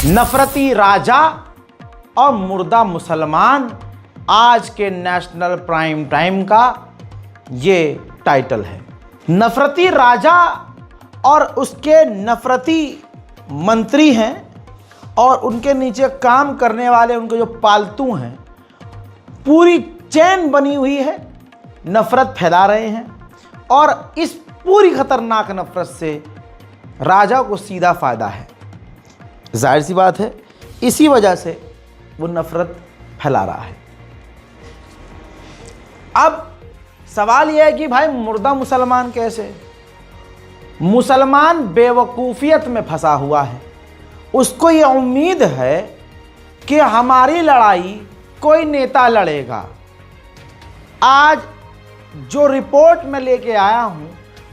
नफरती राजा और मुर्दा मुसलमान, आज के नेशनल प्राइम टाइम का ये टाइटल है। नफरती राजा और उसके नफरती मंत्री हैं और उनके नीचे काम करने वाले उनके जो पालतू हैं, पूरी चेन बनी हुई है, नफरत फैला रहे हैं। और इस पूरी खतरनाक नफरत से राजा को सीधा फायदा है। जाहिर सी बात है, इसी वजह से वो नफरत फैला रहा है। अब सवाल यह है कि भाई मुर्दा मुसलमान कैसे? मुसलमान बेवकूफ़ियत में फंसा हुआ है। उसको ये उम्मीद है कि हमारी लड़ाई कोई नेता लड़ेगा। आज जो रिपोर्ट मैं लेके आया हूं,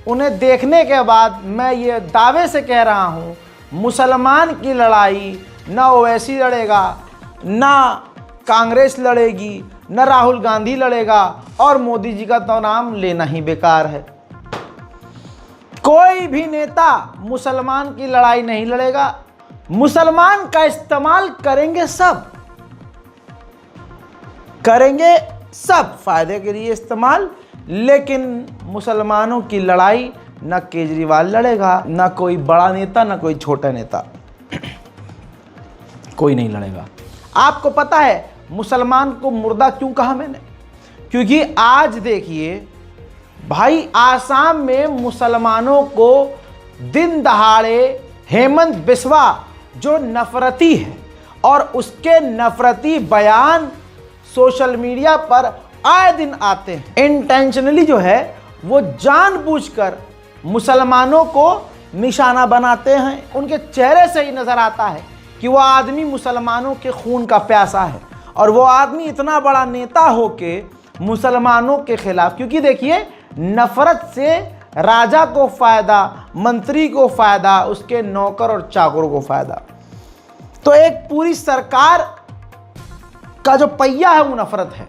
उन्हें देखने के बाद मैं ये दावे से कह रहा हूं, मुसलमान की लड़ाई ना ओवैसी लड़ेगा, ना कांग्रेस लड़ेगी, ना राहुल गांधी लड़ेगा, और मोदी जी का तो नाम लेना ही बेकार है। कोई भी नेता मुसलमान की लड़ाई नहीं लड़ेगा। मुसलमान का इस्तेमाल करेंगे सब फायदे के लिए इस्तेमाल, लेकिन मुसलमानों की लड़ाई ना केजरीवाल लड़ेगा, ना कोई बड़ा नेता, ना कोई छोटा नेता, कोई नहीं लड़ेगा। आपको पता है मुसलमान को मुर्दा क्यों कहा मैंने? क्योंकि आज देखिए भाई, आसाम में मुसलमानों को दिन दहाड़े हेमंत बिस्वा जो नफरती है और उसके नफरती बयान सोशल मीडिया पर आए दिन आते हैं। इंटेंशनली जो है वो जानबूझकर मुसलमानों को निशाना बनाते हैं। उनके चेहरे से ही नजर आता है कि वो आदमी मुसलमानों के खून का प्यासा है, और वो आदमी इतना बड़ा नेता होके मुसलमानों के खिलाफ, क्योंकि देखिए नफरत से राजा को फायदा, मंत्री को फायदा, उसके नौकर और चाकरों को फायदा। तो एक पूरी सरकार का जो पहिया है वो नफरत है।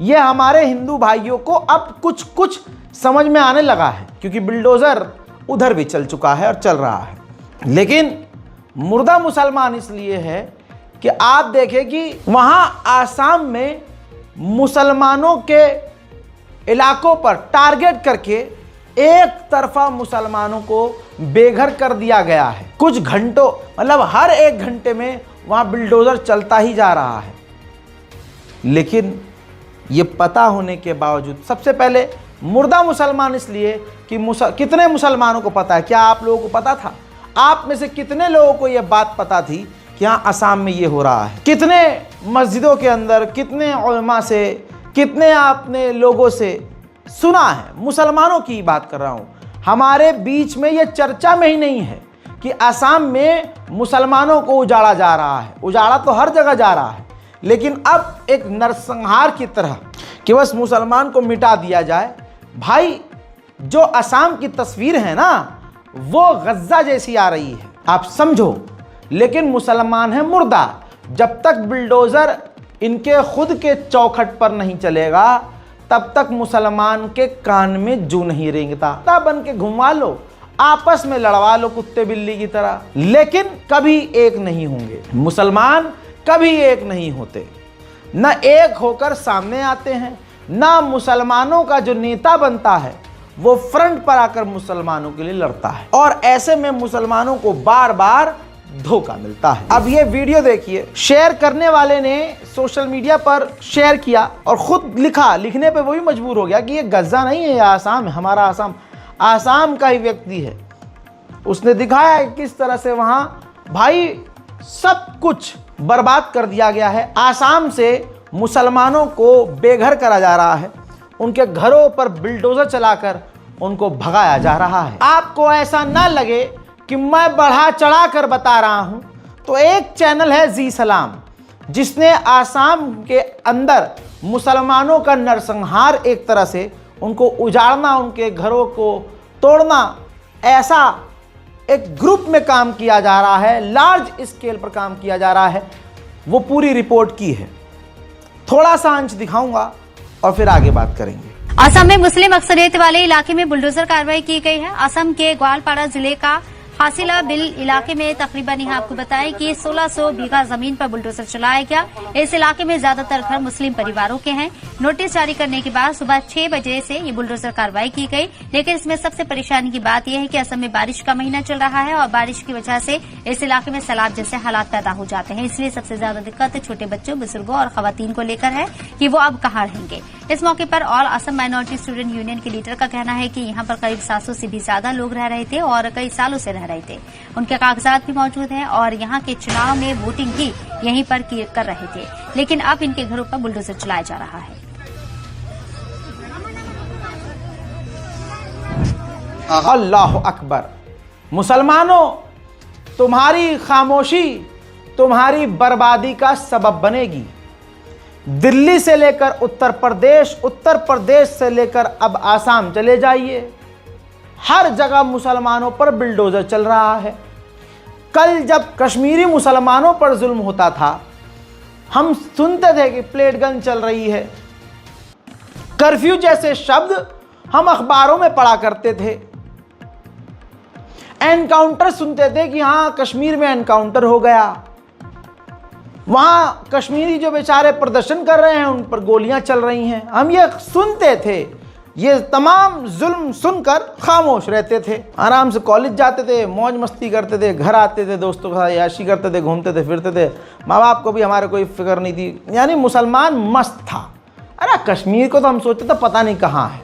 ये हमारे हिंदू भाइयों को अब कुछ कुछ समझ में आने लगा है, क्योंकि बिल्डोजर उधर भी चल चुका है और चल रहा है। लेकिन मुर्दा मुसलमान इसलिए है कि आप देखें कि वहां आसाम में मुसलमानों के इलाकों पर टारगेट करके एक तरफा मुसलमानों को बेघर कर दिया गया है। कुछ घंटों, मतलब हर एक घंटे में वहां बिल्डोजर चलता ही जा रहा है। लेकिन ये पता होने के बावजूद, सबसे पहले मुर्दा मुसलमान इसलिए कि कितने मुसलमानों को पता है? क्या आप लोगों को पता था? आप में से कितने लोगों को यह बात पता थी कि हाँ असम में ये हो रहा है? कितने मस्जिदों के अंदर, कितने उलमा से, कितने आपने लोगों से सुना है? मुसलमानों की बात कर रहा हूँ। हमारे बीच में ये चर्चा में ही नहीं है कि असम में मुसलमानों को उजाड़ा जा रहा है। उजाड़ा तो हर जगह जा रहा है, लेकिन अब एक नरसंहार की तरह कि बस मुसलमान को मिटा दिया जाए। भाई जो असम की तस्वीर है ना, वो गज्जा जैसी आ रही है, आप समझो। लेकिन मुसलमान है मुर्दा। जब तक बिल्डोजर इनके खुद के चौखट पर नहीं चलेगा, तब तक मुसलमान के कान में जू नहीं रेंगता। बन के घुमा लो, आपस में लड़वा लो कुत्ते बिल्ली की तरह, लेकिन कभी एक नहीं होंगे। मुसलमान कभी एक नहीं होते, न एक होकर सामने आते हैं, ना मुसलमानों का जो नेता बनता है वो फ्रंट पर आकर मुसलमानों के लिए लड़ता है। और ऐसे में मुसलमानों को बार बार धोखा मिलता है। अब ये वीडियो देखिए, शेयर करने वाले ने सोशल मीडिया पर शेयर किया और खुद लिखा, लिखने पे वो भी मजबूर हो गया कि ये गज्जा नहीं है, ये आसाम है, हमारा आसाम, आसाम का ही व्यक्ति है। उसने दिखाया किस तरह से वहां भाई सब कुछ बर्बाद कर दिया गया है। आसाम से मुसलमानों को बेघर करा जा रहा है, उनके घरों पर बिल्डोजर चलाकर उनको भगाया जा रहा है। आपको ऐसा ना लगे कि मैं बढ़ा चढ़ा कर बता रहा हूं, तो एक चैनल है जी सलाम, जिसने आसाम के अंदर मुसलमानों का नरसंहार, एक तरह से उनको उजाड़ना, उनके घरों को तोड़ना, ऐसा एक ग्रुप में काम किया जा रहा है, लार्ज स्केल पर काम किया जा रहा है। वो पूरी रिपोर्ट की है, थोड़ा सा अंश दिखाऊंगा और फिर आगे बात करेंगे। असम में मुस्लिम अक्सरियत वाले इलाके में बुलडोजर कार्रवाई की गई है। असम के ग्वालपाड़ा जिले का हासिला बिल इलाके में तकरीबन यहाँ आपको बताएं कि 1600 बीघा जमीन पर बुलडोजर चलाया गया। इस इलाके में ज्यादातर घर मुस्लिम परिवारों के हैं। नोटिस जारी करने के बाद सुबह 6 बजे से ये बुलडोजर कार्रवाई की गई, लेकिन इसमें सबसे परेशानी की बात यह है कि असम में बारिश का महीना चल रहा है और बारिश की वजह से इस इलाके में सैलाब जैसे हालात पैदा हो जाते हैं। इसलिए सबसे ज्यादा दिक्कत छोटे बच्चों, बुजुर्गों और खवातीन को लेकर है कि वो अब कहाँ रहेंगे। इस मौके पर all Assam minority student union के लीडर का कहना है कि यहाँ पर करीब 700 से भी ज्यादा लोग रह रहे थे और कई सालों से रह रहे थे। उनके कागजात भी मौजूद हैं और यहाँ के चुनाव में वोटिंग भी यहीं पर कर रहे थे, लेकिन अब इनके घरों पर बुलडोजर चलाया जा रहा है। अल्लाह अकबर। मुसलमानों, तुम्हारी खामोशी तुम्हारी बर्बादी का सबब बनेगी। दिल्ली से लेकर उत्तर प्रदेश से लेकर अब आसाम चले जाइए, हर जगह मुसलमानों पर बिल्डोजर चल रहा है। कल जब कश्मीरी मुसलमानों पर जुल्म होता था, हम सुनते थे कि प्लेट गन चल रही है। कर्फ्यू जैसे शब्द हम अखबारों में पढ़ा करते थे। एनकाउंटर सुनते थे कि हाँ, कश्मीर में एनकाउंटर हो गया, वहां कश्मीरी जो बेचारे प्रदर्शन कर रहे हैं उन पर गोलियां चल रही हैं। हम ये सुनते थे। ये तमाम जुल्म सुनकर खामोश रहते थे, आराम से कॉलेज जाते थे, मौज मस्ती करते थे, घर आते थे, दोस्तों के साथ याशी करते थे, घूमते थे, फिरते थे। माँ बाप को भी हमारे कोई फिक्र नहीं थी, यानी मुसलमान मस्त था। अरे कश्मीर को तो हम सोचते थे पता नहीं कहाँ है।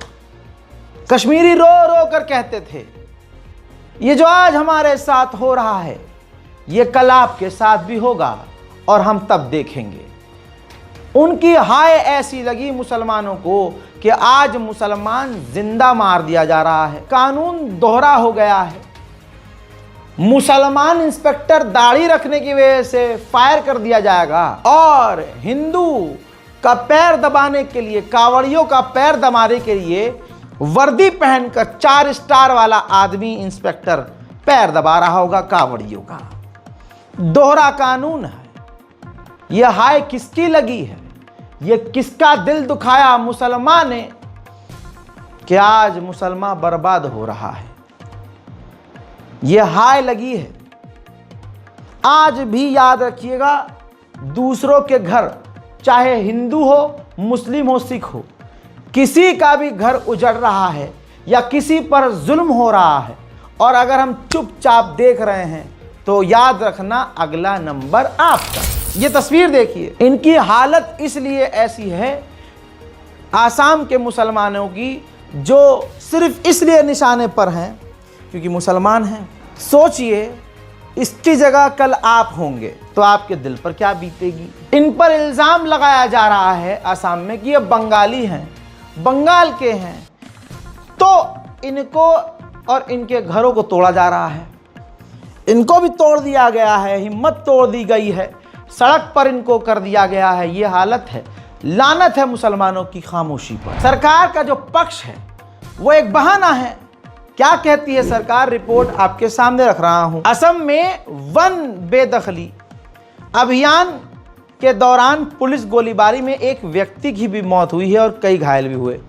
कश्मीरी रो रो कर कहते थे, ये जो आज हमारे साथ हो रहा है ये कल आपके साथ भी होगा और हम तब देखेंगे। उनकी हाय ऐसी लगी मुसलमानों को कि आज मुसलमान जिंदा मार दिया जा रहा है। कानून दोहरा हो गया है। मुसलमान इंस्पेक्टर दाढ़ी रखने की वजह से फायर कर दिया जाएगा और हिंदू का पैर दबाने के लिए, कांवड़ियों का पैर दबाने के लिए वर्दी पहनकर 4 स्टार वाला आदमी इंस्पेक्टर पैर दबा रहा होगा कांवड़ियों का। दोहरा कानून है। यह हाय किसकी लगी है? ये किसका दिल दुखाया मुसलमान ने कि आज मुसलमान बर्बाद हो रहा है? यह हाय लगी है। आज भी याद रखिएगा, दूसरों के घर, चाहे हिंदू हो, मुस्लिम हो, सिख हो, किसी का भी घर उजड़ रहा है या किसी पर जुल्म हो रहा है और अगर हम चुपचाप देख रहे हैं तो याद रखना अगला नंबर आपका। ये तस्वीर देखिए, इनकी हालत इसलिए ऐसी है आसाम के मुसलमानों की, जो सिर्फ इसलिए निशाने पर हैं क्योंकि मुसलमान हैं। सोचिए, इसकी जगह कल आप होंगे तो आपके दिल पर क्या बीतेगी। इन पर इल्ज़ाम लगाया जा रहा है आसाम में कि ये बंगाली हैं, बंगाल के हैं, तो इनको और इनके घरों को तोड़ा जा रहा है। इनको भी तोड़ दिया गया है, हिम्मत तोड़ दी गई है, सड़क पर इनको कर दिया गया है। ये हालत है। लानत है मुसलमानों की खामोशी पर। सरकार का जो पक्ष है वो एक बहाना है। क्या कहती है सरकार? रिपोर्ट आपके सामने रख रहा हूं। असम में वन बेदखली अभियान के दौरान पुलिस गोलीबारी में एक व्यक्ति की भी मौत हुई है और कई घायल भी हुए।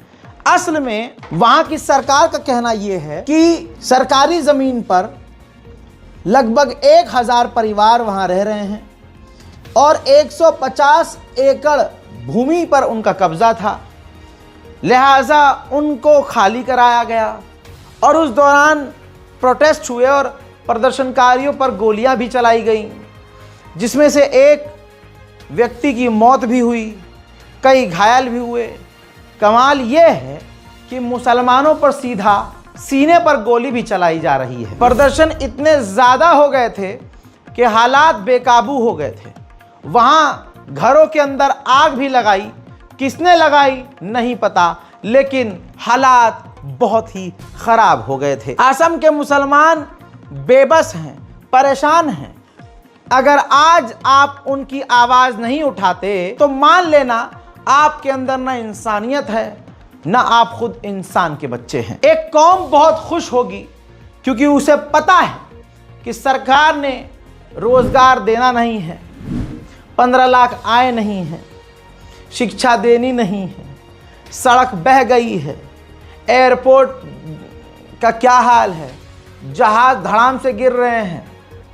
असल में वहां की सरकार का कहना यह है कि सरकारी जमीन पर लगभग 1000 परिवार वहां रह रहे हैं और 150 एकड़ भूमि पर उनका कब्जा था, लिहाजा उनको खाली कराया गया और उस दौरान प्रोटेस्ट हुए और प्रदर्शनकारियों पर गोलियां भी चलाई गईं, जिसमें से एक व्यक्ति की मौत भी हुई, कई घायल भी हुए। कमाल यह है कि मुसलमानों पर सीधा सीने पर गोली भी चलाई जा रही है। प्रदर्शन इतने ज़्यादा हो गए थे कि हालात बेकाबू हो गए थे। वहाँ घरों के अंदर आग भी लगाई, किसने लगाई नहीं पता, लेकिन हालात बहुत ही ख़राब हो गए थे। असम के मुसलमान बेबस हैं, परेशान हैं। अगर आज आप उनकी आवाज़ नहीं उठाते तो मान लेना आपके अंदर न इंसानियत है, न आप खुद इंसान के बच्चे हैं। एक कौम बहुत खुश होगी क्योंकि उसे पता है कि सरकार ने रोज़गार देना नहीं है, 15 लाख आय नहीं है, शिक्षा देनी नहीं है, सड़क बह गई है, एयरपोर्ट का क्या हाल है, जहाज धड़ाम से गिर रहे हैं।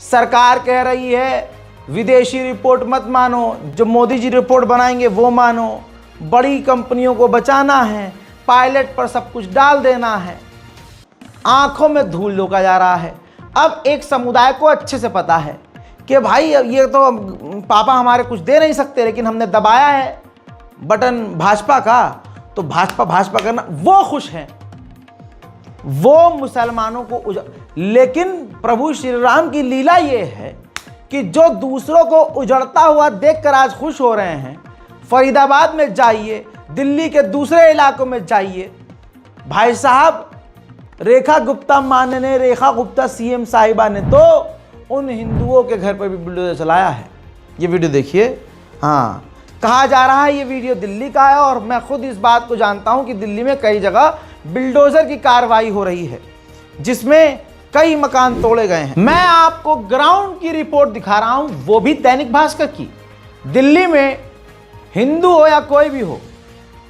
सरकार कह रही है विदेशी रिपोर्ट मत मानो, जो मोदी जी रिपोर्ट बनाएंगे वो मानो, बड़ी कंपनियों को बचाना है, पायलट पर सब कुछ डाल देना है। आंखों में धूल झोंका जा रहा है। अब एक समुदाय को अच्छे से पता है कि भाई ये तो पापा हमारे कुछ दे नहीं सकते, लेकिन हमने दबाया है बटन भाजपा का, तो भाजपा करना, वो खुश हैं, वो मुसलमानों को लेकिन प्रभु श्री राम की लीला ये है कि जो दूसरों को उजड़ता हुआ देखकर आज खुश हो रहे हैं, फरीदाबाद में जाइए, दिल्ली के दूसरे इलाकों में जाइए, भाई साहब रेखा गुप्ता मान ने, रेखा गुप्ता सीएम साहिबा ने तो उन हिंदुओं के घर पर भी बुलडोजर चलाया है। ये वीडियो देखिए। हाँ, कहा जा रहा है ये वीडियो दिल्ली का है और मैं खुद इस बात को जानता हूं कि दिल्ली में कई जगह बिल्डोजर की कार्रवाई हो रही है जिसमें कई मकान तोड़े गए हैं। मैं आपको ग्राउंड की रिपोर्ट दिखा रहा हूं, वो भी दैनिक भास्कर की। दिल्ली में हिंदू हो या कोई भी हो,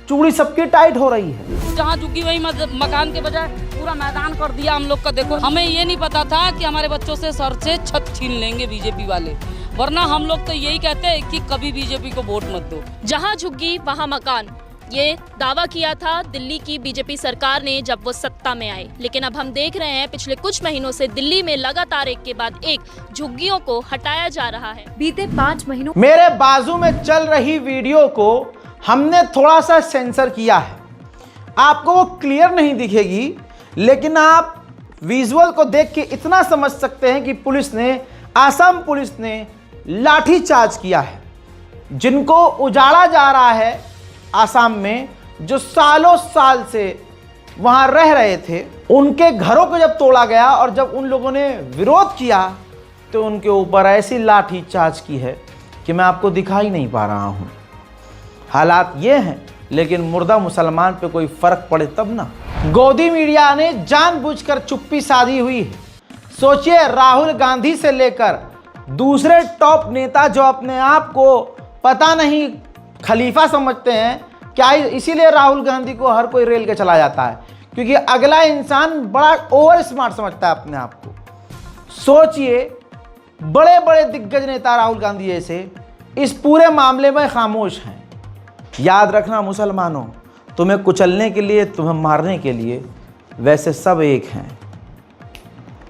चूड़ी सबकी टाइट हो रही है। जहाँ झुग्गी वही मकान के बजाय पूरा मैदान कर दिया हम लोग का। देखो, हमें ये नहीं पता था कि हमारे बच्चों से सर से छत छीन लेंगे बीजेपी वाले, वरना हम लोग तो यही कहते हैं कि कभी बीजेपी को वोट मत दो। जहां झुग्गी वहां मकान, ये दावा किया था दिल्ली की बीजेपी सरकार ने जब वो सत्ता में आए, लेकिन अब हम देख रहे हैं पिछले कुछ महीनों से दिल्ली में लगातार एक के बाद एक झुग्गियों को हटाया जा रहा है। बीते 5 महीनों मेरे बाजू में चल रही वीडियो को हमने थोड़ा सा सेंसर किया है, आपको वो क्लियर नहीं दिखेगी, लेकिन आप विजुअल को देख के इतना समझ सकते हैं कि पुलिस ने, आसाम पुलिस ने लाठीचार्ज किया है। जिनको उजाड़ा जा रहा है आसाम में, जो सालों साल से वहां रह रहे थे, उनके घरों को जब तोड़ा गया और जब उन लोगों ने विरोध किया तो उनके ऊपर ऐसी लाठीचार्ज की है कि मैं आपको दिखा ही नहीं पा रहा हूं। हालात ये हैं, लेकिन मुर्दा मुसलमान पे कोई फर्क पड़े तब ना। गोदी मीडिया ने जानबूझकर चुप्पी साधी हुई है। सोचिए, राहुल गांधी से लेकर दूसरे टॉप नेता जो अपने आप को पता नहीं खलीफा समझते हैं, क्या इसीलिए राहुल गांधी को हर कोई रेल के चला जाता है क्योंकि अगला इंसान बड़ा ओवर स्मार्ट समझता है अपने आप को। सोचिए, बड़े बड़े दिग्गज नेता राहुल गांधी जैसे इस पूरे मामले में खामोश हैं। याद रखना मुसलमानों, तुम्हें कुचलने के लिए, तुम्हें मारने के लिए वैसे सब एक हैं।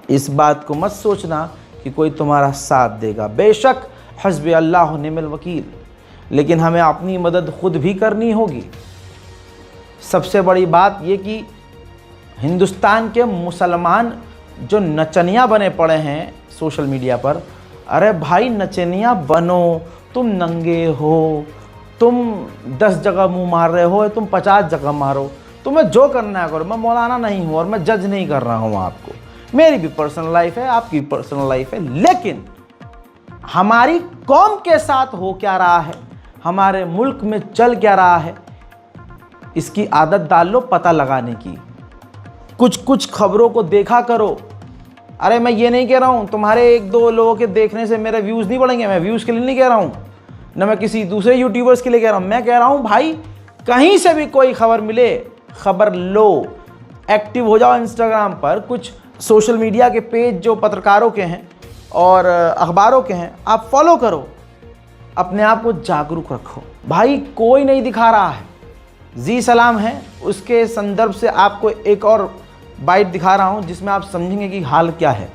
इस बात को मत सोचना कि कोई तुम्हारा साथ देगा। बेशक हस्बी अल्लाह निअमल वकील, लेकिन हमें अपनी मदद खुद भी करनी होगी। सबसे बड़ी बात ये कि हिंदुस्तान के मुसलमान जो नचनिया बने पड़े हैं सोशल मीडिया पर, अरे भाई नचनिया बनो, तुम नंगे हो, तुम 10 जगह मुंह मार रहे हो, तुम 50 जगह मारो, तुम्हें जो करना है करो। मैं मौलाना नहीं हूँ और मैं जज नहीं कर रहा हूँ आपको, मेरी भी पर्सनल लाइफ है, आपकी पर्सनल लाइफ है, लेकिन हमारी कौम के साथ हो क्या रहा है, हमारे मुल्क में चल क्या रहा है, इसकी आदत डाल लो पता लगाने की। कुछ खबरों को देखा करो। अरे मैं ये नहीं कह रहा हूँ तुम्हारे 1-2 लोगों के देखने से मेरे व्यूज़ नहीं बढ़ेंगे, मैं व्यूज़ के लिए नहीं कह रहा हूँ, न मैं किसी दूसरे यूट्यूबर्स के लिए कह रहा हूँ। मैं कह रहा हूँ भाई, कहीं से भी कोई खबर मिले, खबर लो, एक्टिव हो जाओ इंस्टाग्राम पर। कुछ सोशल मीडिया के पेज जो पत्रकारों के हैं और अखबारों के हैं, आप फॉलो करो, अपने आप को जागरूक रखो। भाई कोई नहीं दिखा रहा है, जी सलाम है, उसके संदर्भ से आपको एक और बाइट दिखा रहा हूँ जिसमें आप समझेंगे कि हाल क्या है।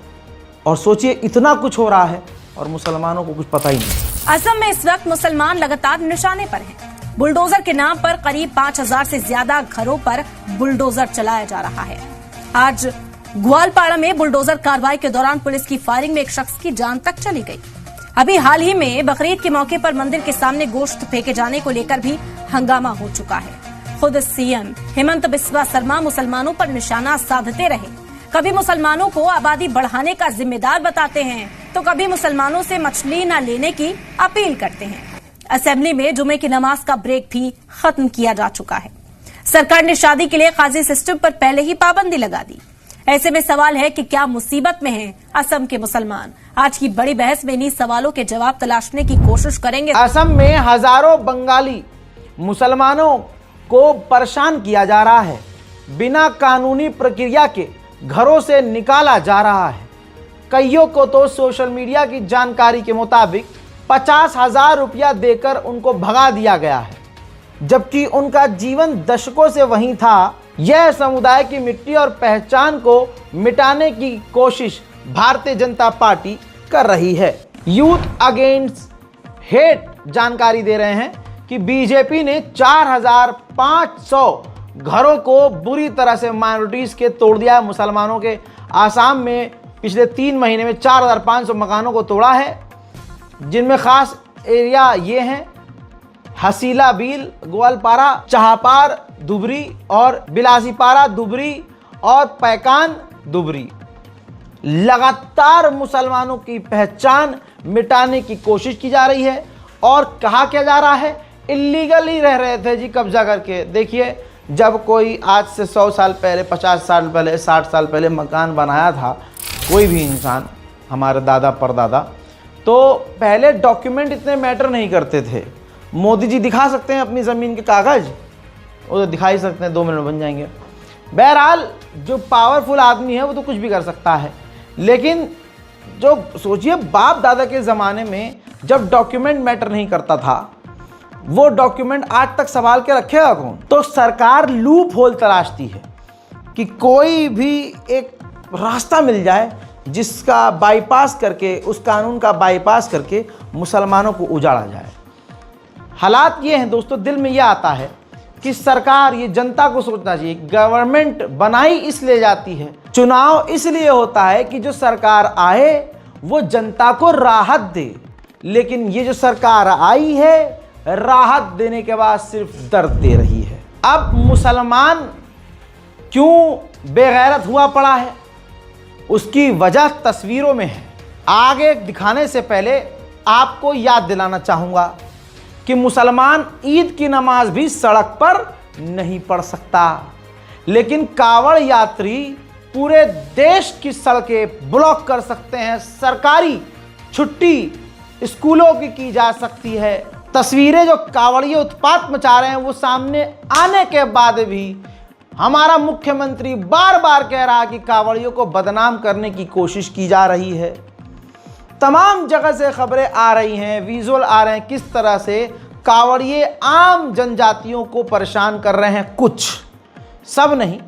और सोचिए, इतना कुछ हो रहा है और मुसलमानों को कुछ पता ही नहीं। असम में इस वक्त मुसलमान लगातार निशाने पर हैं। बुलडोजर के नाम पर करीब 5000 से ज्यादा घरों पर बुलडोजर चलाया जा रहा है। आज ग्वालपाड़ा में बुलडोजर कार्रवाई के दौरान पुलिस की फायरिंग में एक शख्स की जान तक चली गई। अभी हाल ही में बकरीद के मौके पर मंदिर के सामने गोश्त फेंके जाने को लेकर भी हंगामा हो चुका है। खुद सीएम हेमंत बिस्वा शर्मा मुसलमानों पर निशाना साधते रहे। कभी मुसलमानों को आबादी बढ़ाने का जिम्मेदार बताते हैं तो कभी मुसलमानों से मछली न लेने की अपील करते हैं। असेंबली में जुमे की नमाज का ब्रेक भी खत्म किया जा चुका है। सरकार ने शादी के लिए काजी सिस्टम पर पहले ही पाबंदी लगा दी। ऐसे में सवाल है कि क्या मुसीबत में हैं असम के मुसलमान? आज की बड़ी बहस में इन्हीं सवालों के जवाब तलाशने की कोशिश करेंगे। असम में हजारों बंगाली मुसलमानों को परेशान किया जा रहा है। बिना कानूनी प्रक्रिया के घरों से निकाला जा रहा है। कईयों को तो सोशल मीडिया की जानकारी के मुताबिक 50,000 रुपया देकर उनको भगा दिया गया है, जबकि उनका जीवन दशकों से वहीं था। यह समुदाय की मिट्टी और पहचान को मिटाने की कोशिश भारतीय जनता पार्टी कर रही है। यूथ अगेंस्ट हेट जानकारी दे रहे हैं कि बीजेपी ने 4,500 घरों को बुरी तरह से माइनॉरिटीज के तोड़ दिया है। मुसलमानों के आसाम में पिछले 3 महीने में 4,500 मकानों को तोड़ा है, जिनमें खास एरिया ये हैं हसीला बील, ग्वालपारा, चाहपार दुबरी और बिलासीपारा दुबरी और पैकान दुबरी। लगातार मुसलमानों की पहचान मिटाने की कोशिश की जा रही है और कहा क्या जा रहा है, इल्लीगली रह रहे थे जी कब्जा करके। देखिए, जब कोई आज से 100 साल पहले, 50 साल पहले, 60 साल पहले मकान बनाया था कोई भी इंसान, हमारे दादा परदादा, तो पहले डॉक्यूमेंट इतने मैटर नहीं करते थे। मोदी जी दिखा सकते हैं अपनी ज़मीन के कागज़, वो तो दिखा ही सकते हैं, 2 मिनट बन जाएंगे। बहरहाल जो पावरफुल आदमी है वो तो कुछ भी कर सकता है, लेकिन जो सोचिए बाप दादा के ज़माने में जब डॉक्यूमेंट मैटर नहीं करता था, वो डॉक्यूमेंट आज तक संभाल के रखेगा कौन? तो सरकार लूप होल तलाशती है कि कोई भी एक रास्ता मिल जाए जिसका बाईपास करके, उस कानून का बाईपास करके मुसलमानों को उजाड़ा जाए। हालात ये हैं दोस्तों, दिल में ये आता है कि सरकार, ये जनता को सोचना चाहिए। गवर्नमेंट बनाई इसलिए जाती है, चुनाव इसलिए होता है कि जो सरकार आए वो जनता को राहत दे, लेकिन ये जो सरकार आई है राहत देने के बाद सिर्फ दर्द दे रही है। अब मुसलमान क्यों बेगैरत हुआ पड़ा है, उसकी वजह तस्वीरों में है। आगे दिखाने से पहले आपको याद दिलाना चाहूँगा कि मुसलमान ईद की नमाज भी सड़क पर नहीं पढ़ सकता, लेकिन कावड़ यात्री पूरे देश की सड़कें ब्लॉक कर सकते हैं। सरकारी छुट्टी स्कूलों की जा सकती है। तस्वीरें जो कावड़िए उत्पात मचा रहे हैं वो सामने आने के बाद भी हमारा मुख्यमंत्री बार बार कह रहा है कि कावड़ियों को बदनाम करने की कोशिश की जा रही है। तमाम जगह से खबरें आ रही हैं, विजुअल आ रहे हैं किस तरह से कावड़िए आम जनजातियों को परेशान कर रहे हैं। कुछ, सब नहीं,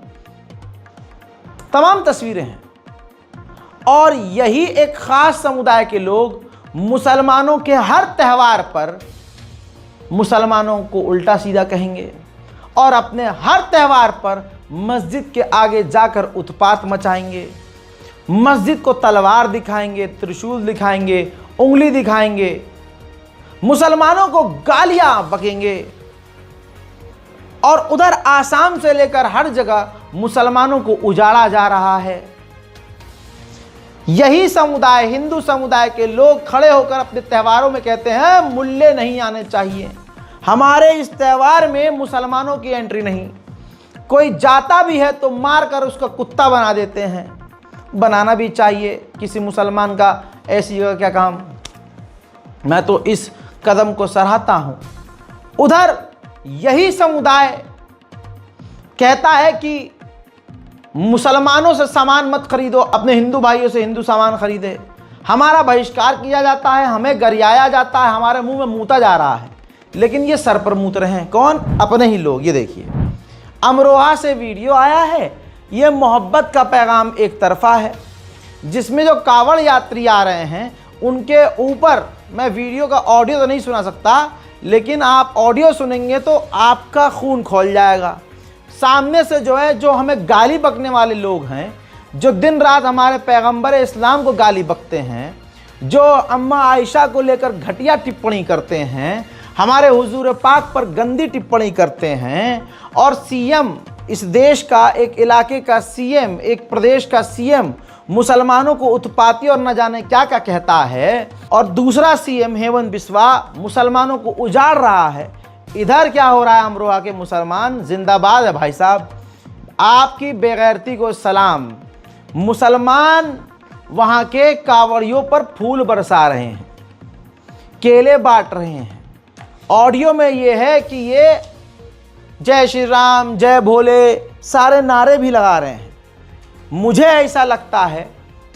तमाम तस्वीरें हैं। और यही एक खास समुदाय के लोग मुसलमानों के हर त्यौहार पर मुसलमानों को उल्टा सीधा कहेंगे और अपने हर त्यौहार पर मस्जिद के आगे जाकर उत्पात मचाएंगे, मस्जिद को तलवार दिखाएंगे, त्रिशूल दिखाएंगे, उंगली दिखाएंगे, मुसलमानों को गालियां बकेंगे। और उधर आसाम से लेकर हर जगह मुसलमानों को उजाड़ा जा रहा है। यही समुदाय, हिंदू समुदाय के लोग खड़े होकर अपने त्योहारों में कहते हैं मुल्ले नहीं आने चाहिए, हमारे इस त्यौहार में मुसलमानों की एंट्री नहीं। कोई जाता भी है तो मार कर उसका कुत्ता बना देते हैं। बनाना भी चाहिए, किसी मुसलमान का ऐसी जगह क्या काम। मैं तो इस कदम को सराहता हूँ। उधर यही समुदाय कहता है कि मुसलमानों से सामान मत खरीदो, अपने हिंदू भाइयों से हिंदू सामान खरीदे। हमारा बहिष्कार किया जाता है, हमें गरियाया जाता है, हमारे मुंह में मूता जा रहा है, लेकिन ये सर पर मूत रहे हैं। कौन? अपने ही लोग। ये देखिए, अमरोहा से वीडियो आया है। ये मोहब्बत का पैगाम एक तरफा है, जिसमें जो कावड़ यात्री आ रहे हैं उनके ऊपर, मैं वीडियो का ऑडियो तो नहीं सुना सकता, लेकिन आप ऑडियो सुनेंगे तो आपका खून खौल जाएगा। सामने से जो है, जो हमें गाली बकने वाले लोग हैं, जो दिन रात हमारे पैगंबर इस्लाम को गाली बकते हैं, जो अम्मा आयशा को लेकर घटिया टिप्पणी करते हैं, हमारे हुजूर पाक पर गंदी टिप्पणी करते हैं, और सीएम, इस देश का एक इलाके का सीएम, एक प्रदेश का सीएम मुसलमानों को उत्पाती और न जाने क्या क्या कहता है, और दूसरा सीएम हेमंत बिस्वा मुसलमानों को उजाड़ रहा है। इधर क्या हो रहा है? अमरोहा के मुसलमान जिंदाबाद है भाई साहब, आपकी बेगैरती को सलाम। मुसलमान वहाँ के कावड़ियों पर फूल बरसा रहे हैं, केले बांट रहे हैं। ऑडियो में ये है कि ये जय श्री राम, जय भोले सारे नारे भी लगा रहे हैं। मुझे ऐसा लगता है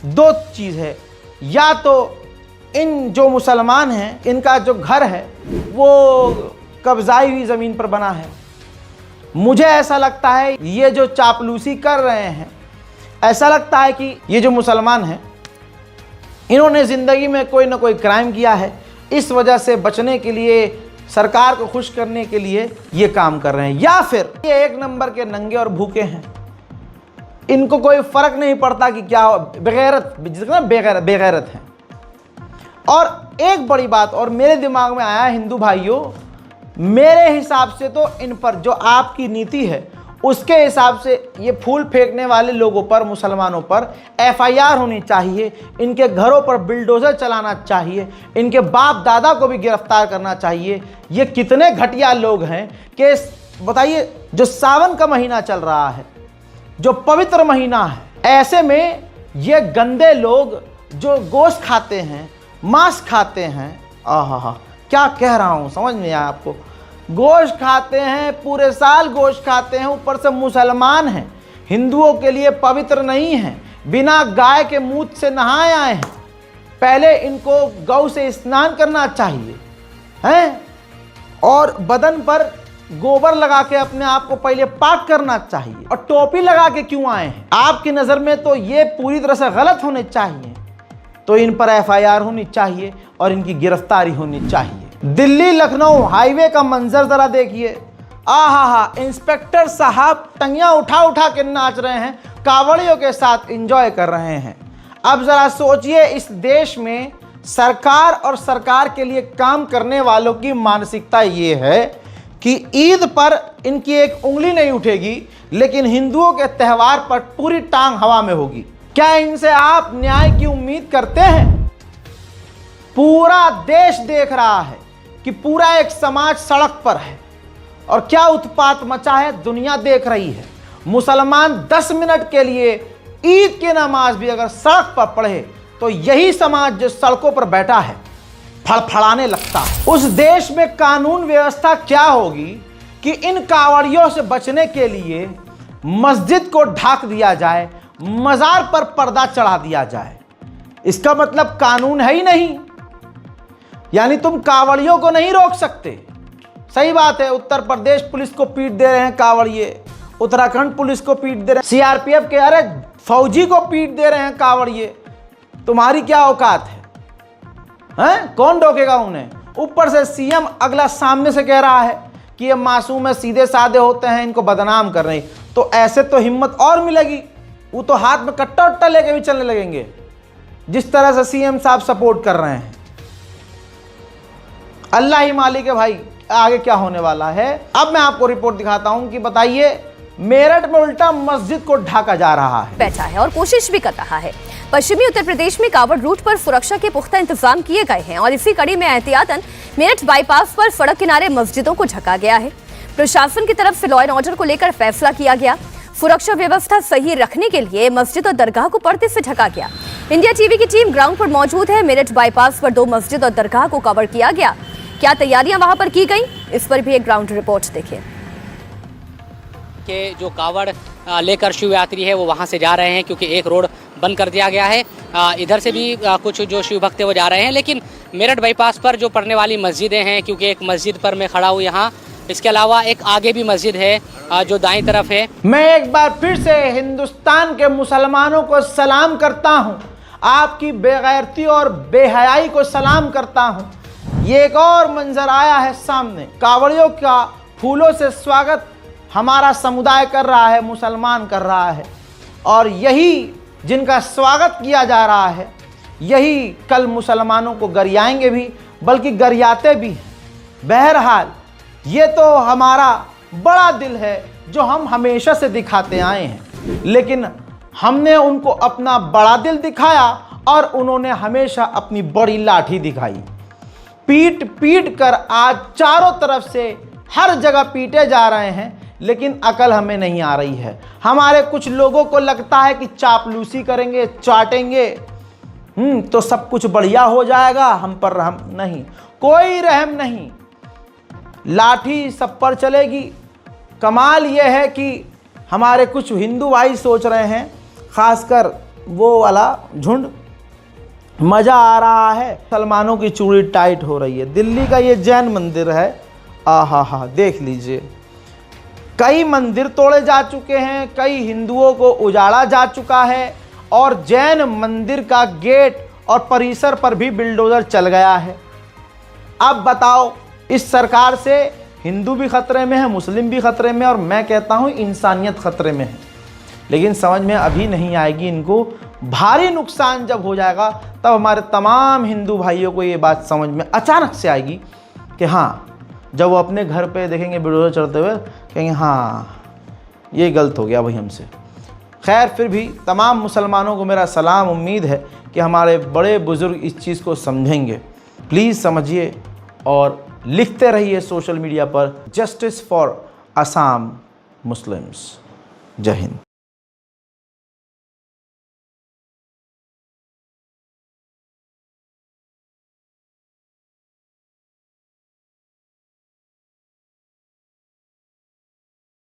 दो चीज़ है, या तो इन जो मुसलमान हैं इनका जो घर है वो कब्जाई हुई ज़मीन पर बना है। मुझे ऐसा लगता है ये जो चापलूसी कर रहे हैं, ऐसा लगता है कि ये जो मुसलमान हैं इन्होंने ज़िंदगी में कोई ना कोई क्राइम किया है, इस वजह से बचने के लिए, सरकार को खुश करने के लिए ये काम कर रहे हैं, या फिर ये एक नंबर के नंगे और भूखे हैं। इनको कोई फ़र्क नहीं पड़ता कि क्या बेगैरत, जितना बेगैरत हैं। और एक बड़ी बात और मेरे दिमाग में आया, हिंदू भाइयों, मेरे हिसाब से तो इन पर जो आपकी नीति है उसके हिसाब से ये फूल फेंकने वाले लोगों पर, मुसलमानों पर FIR होनी चाहिए, इनके घरों पर बिल्डोज़र चलाना चाहिए, इनके बाप दादा को भी गिरफ्तार करना चाहिए। ये कितने घटिया लोग हैं कि बताइए, जो सावन का महीना चल रहा है, जो पवित्र महीना है, ऐसे में ये गंदे लोग जो गोश्त खाते हैं, मांस खाते हैं, आहा, क्या कह रहा हूँ समझ में आया आपको, गोश्त खाते हैं, पूरे साल गोश्त खाते हैं, ऊपर से मुसलमान हैं, हिंदुओं के लिए पवित्र नहीं हैं, बिना गाय के मूत से नहाए आए हैं। पहले इनको गौ से स्नान करना चाहिए हैं, और बदन पर गोबर लगा के अपने आप को पहले पाक करना चाहिए, और टोपी लगा के क्यों आए हैं? आपकी नज़र में तो ये पूरी तरह से गलत होने चाहिए, तो इन पर FIR होनी चाहिए और इनकी गिरफ्तारी होनी चाहिए। दिल्ली लखनऊ हाईवे का मंजर ज़रा देखिए, आहा, इंस्पेक्टर साहब टंगियाँ उठा उठा के नाच रहे हैं, कावड़ियों के साथ एंजॉय कर रहे हैं। अब ज़रा सोचिए, इस देश में सरकार और सरकार के लिए काम करने वालों की मानसिकता ये है कि ईद पर इनकी एक उंगली नहीं उठेगी, लेकिन हिंदुओं के त्यौहार पर पूरी टांग हवा में होगी। क्या इनसे आप न्याय की उम्मीद करते हैं? पूरा देश देख रहा है कि पूरा एक समाज सड़क पर है और क्या उत्पात मचा है, दुनिया देख रही है। मुसलमान 10 मिनट के लिए ईद की नमाज भी अगर सड़क पर पढ़े तो यही समाज जो सड़कों पर बैठा है फड़फड़ाने लगता है। उस देश में कानून व्यवस्था क्या होगी कि इन कावड़ियों से बचने के लिए मस्जिद को ढाक दिया जाए, मज़ार पर पर्दा चढ़ा दिया जाए। इसका मतलब कानून है ही नहीं, यानी तुम कावड़ियों को नहीं रोक सकते। सही बात है, उत्तर प्रदेश पुलिस को पीट दे रहे हैं कावड़िए, उत्तराखंड पुलिस को पीट दे रहे हैं, CRPF के अरे फौजी को पीट दे रहे हैं कावड़िए। तुम्हारी क्या औकात है? हैं? कौन रोकेगा उन्हें? ऊपर से CM अगला सामने से कह रहा है कि ये मासूम है, सीधे साधे होते हैं, इनको बदनाम कर रहे हैं। तो ऐसे तो हिम्मत और मिलेगी, वो तो हाथ में कट्टा उट्टा लेके भी चलने लगेंगे, जिस तरह से CM साहब सपोर्ट कर रहे हैं। अल्लाह ही मालिक है भाई, आगे क्या होने वाला है। अब मैं आपको रिपोर्ट दिखाता हूं कि बताइए, मेरठ में उल्टा मस्जिद को ढाका जा रहा है, बैठा है और कोशिश भी कर रहा है। पश्चिमी उत्तर प्रदेश में कावड़ रूट पर सुरक्षा के पुख्ता इंतजाम किए गए हैं और इसी कड़ी में एहतियातन मेरठ बाईपास पर सड़क किनारे मस्जिदों को ढका गया है। प्रशासन की तरफ से लॉ एंड ऑर्डर को लेकर फैसला किया गया। सुरक्षा व्यवस्था सही रखने के लिए मस्जिद और दरगाह को पर्दे से ढका गया। इंडिया टीवी की टीम ग्राउंड पर मौजूद है। मेरठ बाईपास पर 2 मस्जिद और दरगाह को कवर किया गया। क्या तैयारियां वहां पर की गई, इस पर भी एक ग्राउंड रिपोर्ट देखिए। के जो कावड़ लेकर शिव यात्री है वो वहाँ से जा रहे हैं, क्योंकि एक रोड बंद कर दिया गया है। इधर से भी कुछ जो शिव भक्त है वो जा रहे हैं, लेकिन मेरठ बाईपास पर जो पड़ने वाली मस्जिदें हैं, क्योंकि एक मस्जिद पर मैं खड़ा हूँ यहाँ, इसके अलावा एक आगे भी मस्जिद है जो दाईं तरफ है। मैं एक बार फिर से हिंदुस्तान के मुसलमानों को सलाम करता हूँ, आपकी बेगैरती और बेहयाई को सलाम करता हूँ। ये एक और मंजर आया है सामने, कावड़ियों का फूलों से स्वागत हमारा समुदाय कर रहा है, मुसलमान कर रहा है, और यही जिनका स्वागत किया जा रहा है यही कल मुसलमानों को गरियाएंगे भी, बल्कि गरियाते भी हैं। बहरहाल ये तो हमारा बड़ा दिल है जो हम हमेशा से दिखाते आए हैं, लेकिन हमने उनको अपना बड़ा दिल दिखाया और उन्होंने हमेशा अपनी बड़ी लाठी दिखाई। पीट पीट कर आज चारों तरफ से हर जगह पीटे जा रहे हैं, लेकिन अकल हमें नहीं आ रही है। हमारे कुछ लोगों को लगता है कि चापलूसी करेंगे, चाटेंगे तो सब कुछ बढ़िया हो जाएगा, हम पर रहम नहीं, कोई रहम नहीं, लाठी सब पर चलेगी। कमाल यह है कि हमारे कुछ हिंदू भाई सोच रहे हैं खासकर वो वाला झुंड। मज़ा आ रहा है, मुसलमानों की चूड़ी टाइट हो रही है। दिल्ली का ये जैन मंदिर है, आहा देख लीजिए, कई मंदिर तोड़े जा चुके हैं, कई हिंदुओं को उजाड़ा जा चुका है और जैन मंदिर का गेट और परिसर पर भी बिल्डोजर चल गया है। अब बताओ, इस सरकार से हिंदू भी खतरे में है, मुस्लिम भी खतरे में, और मैं कहता हूँ इंसानियत खतरे में है। लेकिन समझ में अभी नहीं आएगी इनको, भारी नुकसान जब हो जाएगा तब हमारे तमाम हिंदू भाइयों को ये बात समझ में अचानक से आएगी कि हाँ, जब वो अपने घर पे देखेंगे बिल्डोजर चढ़ते हुए, कहेंगे हाँ ये गलत हो गया भाई हमसे। खैर, फिर भी तमाम मुसलमानों को मेरा सलाम, उम्मीद है कि हमारे बड़े बुज़ुर्ग इस चीज़ को समझेंगे। प्लीज़ समझिए और लिखते रहिए सोशल मीडिया पर, जस्टिस फॉर असम मुस्लिम्स। जय हिंद।